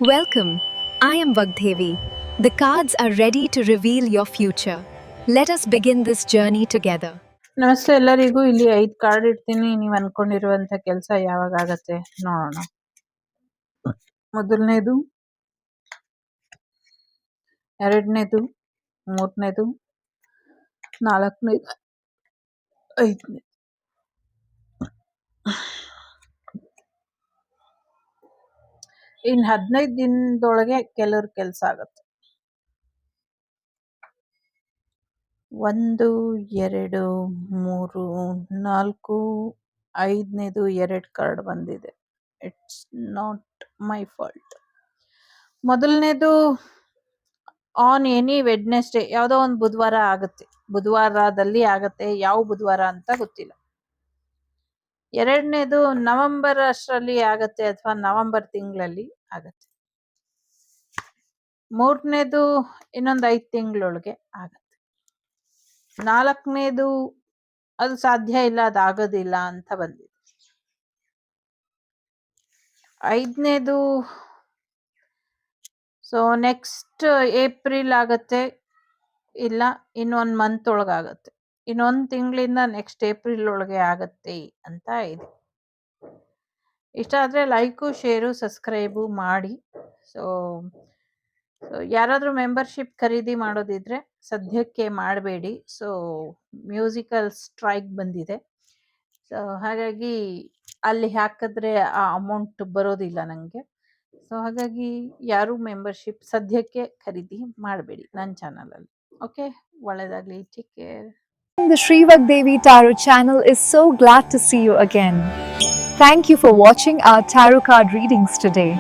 Welcome. I am Vagdevi. The cards are ready to reveal your future. Let us begin this journey together. ನಮಸ್ತೆ ಎಲ್ಲರಿಗೂ. ಇಲ್ಲಿ 5 card ಇಡ್ತೀನಿ. ನೀವು ಅನ್ಕೊಂಡಿರುವಂತ ಕೆಲಸ ಯಾವಾಗ ಆಗತ್ತೆ ನೋಡೋಣ. ಮೊದಲನೇದು, ಎರಡನೇದು, ಮೂರನೇದು, ನಾಲ್ಕನೇದು, ಐದನೇದು. ಇನ್ನು 15 ದಿನದೊಳಗೆ ಕೆಲವ್ರ ಕೆಲಸ ಆಗತ್ತೆ. 1, 2, 3, 4, 5ನೇದು 2 ಕಾರ್ಡ್ ಬಂದಿದೆ. It's not my fault. ಮೊದಲನೇದು, ಆನ್ ಎನಿ ವೆಡ್ನೆಸ್ಡೇ, ಯಾವುದೋ ಒಂದು ಬುಧವಾರ ಆಗುತ್ತೆ. ಬುಧವಾರದಲ್ಲಿ ಆಗತ್ತೆ, ಯಾವ ಬುಧವಾರ ಅಂತ ಗೊತ್ತಿಲ್ಲ. ಎರಡನೇದು, ನವೆಂಬರ್ ಅಷ್ಟರಲ್ಲಿ ಆಗತ್ತೆ ಅಥವಾ ನವೆಂಬರ್ ತಿಂಗಳಲ್ಲಿ ಆಗತ್ತೆ. ಮೂರನೇದು, ಇನ್ನೊಂದು 5 ತಿಂಗಳೊಳಗೆ ಆಗತ್ತೆ. ನಾಲ್ಕನೇದು, ಅದು ಸಾಧ್ಯ ಇಲ್ಲ, ಅದಾಗೋದಿಲ್ಲ ಅಂತ ಬಂದಿದೆ. ಐದನೇದು, ಸೊ ನೆಕ್ಸ್ಟ್ ಏಪ್ರಿಲ್ ಆಗತ್ತೆ, ಇಲ್ಲ ಇನ್ನೊಂದು ಮಂತ್ ಒಳಗಾಗತ್ತೆ. ಇನ್ನೊಂದು ತಿಂಗಳಿಂದ ನೆಕ್ಸ್ಟ್ ಏಪ್ರಿಲ್ ಒಳಗೆ ಆಗತ್ತೆ ಅಂತ ಇದೆ. ಇಷ್ಟ ಆದರೆ ಲೈಕು, ಶೇರು, ಸಬ್ಸ್ಕ್ರೈಬು ಮಾಡಿ. ಸೊ ಯಾರಾದರೂ ಮೆಂಬರ್ಶಿಪ್ ಖರೀದಿ ಮಾಡೋದಿದ್ರೆ ಸದ್ಯಕ್ಕೆ ಮಾಡಬೇಡಿ. ಸೊ ಮ್ಯೂಸಿಕಲ್ ಸ್ಟ್ರೈಕ್ ಬಂದಿದೆ. ಸೊ ಹಾಗಾಗಿ ಅಲ್ಲಿ ಹಾಕಿದ್ರೆ ಆ ಅಮೌಂಟ್ ಬರೋದಿಲ್ಲ ನನಗೆ. ಸೊ ಹಾಗಾಗಿ ಯಾರೂ ಮೆಂಬರ್ಶಿಪ್ ಸದ್ಯಕ್ಕೆ ಖರೀದಿ ಮಾಡಬೇಡಿ ನನ್ನ ಚಾನಲಲ್ಲಿ. ಓಕೆ, ಒಳ್ಳೆಯದಾಗಲಿ. Take care. The Sri Vagdevi Tarot channel is so glad to see you again. Thank you for watching our tarot card readings today.